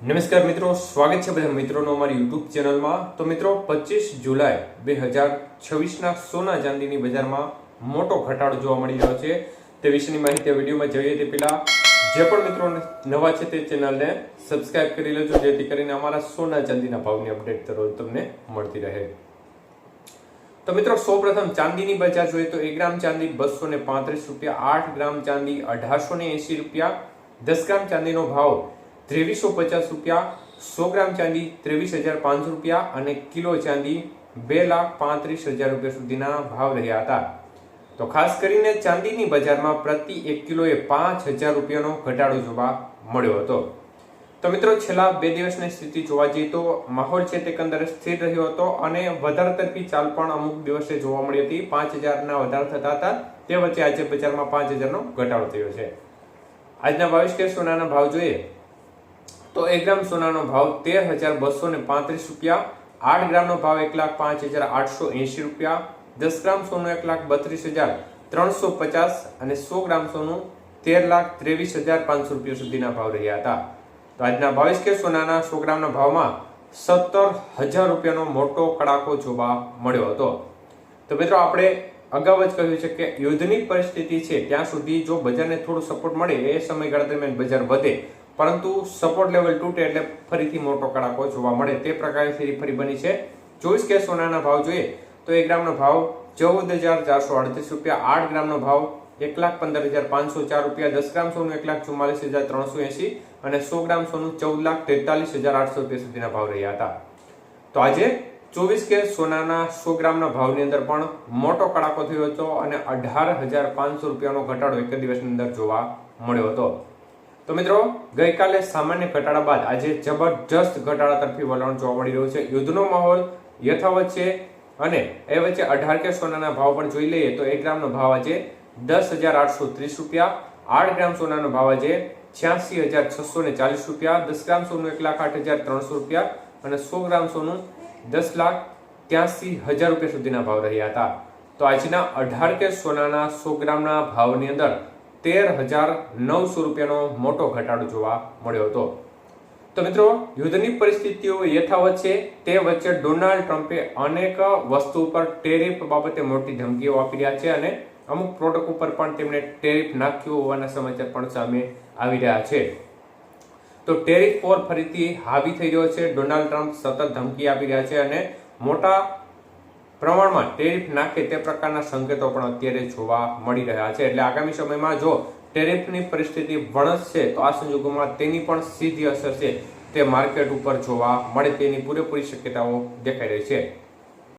નમસ્કાર મિત્રો, સ્વાગત છે બધા મિત્રોનો અમારી યુટ્યુબ ચેનલમાં। તો મિત્રો 25 જુલાઈ 2026ના સોના ચાંદીની બજારમાં મોટો ઘટાડો જોવા મળી રહ્યો છે। તે વિશેની માહિતી વિડીયોમાં જોઈએ તે પહેલા જે પણ મિત્રો નવા છે તે ચેનલને સબસ્ક્રાઇબ કરી લેજો, જેથી કરીને અમારા સોના ચાંદીના ભાવની અપડેટ દરરોજ તમને મળતી રહે। તો મિત્રો સૌપ્રથમ ચાંદીની બજાર જોઈએ તો 1 ગ્રામ ચાંદી 235 રૂપિયા, 8 ગ્રામ ચાંદી 1880 રૂપિયા, 10 ગ્રામ ચાંદીનો ભાવ 2350 રૂપિયા, 100 ગ્રામ ચાંદી 23500 રૂપિયા અને કિલો ચાંદી 2,35,000 રૂપિયા સુધીના ભાવ રહ્યા હતા। તો ખાસ કરીને ચાંદીની બજારમાં પ્રતિ 1 કિલોએ 5000 રૂપિયાનો ઘટાડો જોવા મળ્યો હતો। તો મિત્રો છેલ્લા 2 દિવસની સ્થિતિ જોવા જઈએ તો માહોલ છે તે એકંદરે સ્થિર રહ્યો હતો અને વધારે તરફી ચાલ પણ અમુક દિવસે જોવા મળી હતી। 5000ના વધારો થતા હતા, તે વચ્ચે આજે બજારમાં 5000નો ઘટાડો થયો છે। આજના 22 કેરેટ સોનાના ભાવ જોઈએ તો 1 ગ્રામ સોનાનો ભાવ 13,235 રૂપિયા, 8 ગ્રામનો ભાવ 1,05,880 રૂપિયા, 10 ગ્રામ સોનું 1,32,350 અને 100 ગ્રામ સોનું 13,23,500 રૂપિયા સુધીના ભાવ રહ્યા હતા। તો આજના 22 કેરેટ સોનાના 100 ગ્રામના ભાવમાં 17,000 રૂપિયાનો મોટો કડાકો જોવા મળ્યો હતો। તો મિત્રો આપણે અગાઉ જ કહ્યું છે કે યુદ્ધની પરિસ્થિતિ છે ત્યાં સુધી જો બજારને થોડું સપોર્ટ મળે એ સમયગાળા દરમિયાન બજાર વધે, પરંતુ સપોર્ટ લેવલ તૂટે એટલે ફરીથી મોટો કડાકો જોવા મળે તે પ્રકારની સ્થિતિ ફરી બની છે। 24 કેરેટ સોનાના ભાવ જોઈએ તો 1 ગ્રામનો ભાવ 14,438 રૂપિયા, 8 ગ્રામનો ભાવ 1,15,504 રૂપિયા, 10 ગ્રામ સોનું 1,44,380 અને 100 ગ્રામ સોનું 14,43,800 રૂપિયા સુધીના ભાવ રહ્યા હતા। તો આજે 24 કેરેટ સોનાના 100 ગ્રામના ભાવની અંદર પણ મોટો કડાકો થયો હતો અને 18,500 રૂપિયાનો ઘટાડો એક દિવસની અંદર જોવા મળ્યો હતો। તો મિત્રો ગઈકાલે સામાન્ય ઘટાડા બાદ આજે જબરજસ્ત ઘટાડા તરફી વલણ જોવા મળી રહ્યું છે। યુદ્ધનો માહોલ યથાવત છે અને એ વચ્ચે 18 કેરેટ સોનાના ભાવ પણ જોઈ લઈએ તો 1 ગ્રામનો ભાવ આજે 10,830 રૂપિયા, 8 ગ્રામ સોનાનો ભાવ આજે 86,640 રૂપિયા, 10 ગ્રામ સોનું 1,08,300 રૂપિયા અને 100 ગ્રામ સોનું 10,83,000 રૂપિયા સુધીના ભાવ રહ્યા હતા। તો આજના 18 કેરેટ સોનાના 100 ગ્રામના ભાવની અંદર 13,900 રૂપિયાનો મોટો ઘટાડો જોવા મળ્યો હતો। તો મિત્રો યુદ્ધની પરિસ્થિતિઓ યથાવત છે તે વચ્ચે ડોનાલ્ડ ટ્રમ્પે અનેક વસ્તુ પર ટેરિફ બાબતે મોટી ધમકીઓ આપી રહ્યા છે અને અમુક પ્રોડક્ટ ઉપર પણ તેમણે ટેરિફ નાખ્યું હોવાના સમાચાર પણ સામે આવી રહ્યા છે। તો ટેરિફ પર ફરીથી હાવી થઈ રહ્યો છે। ડોનાલ્ડ ટ્રમ્પ સતત ધમકી આપી રહ્યા છે અને મોટા પ્રમાણમાં ટેરિફ નાખે તે પ્રકારના સંકેતો પણ અત્યારે જોવા મળી રહ્યા છે। એટલે આગામી સમયમાં જો ટેરિફની પરિસ્થિતિ વણસશે તો આ સંજોગોમાં તેની પણ સીધી અસર છે તે માર્કેટ ઉપર જોવા મળે તેની પૂરેપૂરી શક્યતાઓ દેખાઈ રહી છે।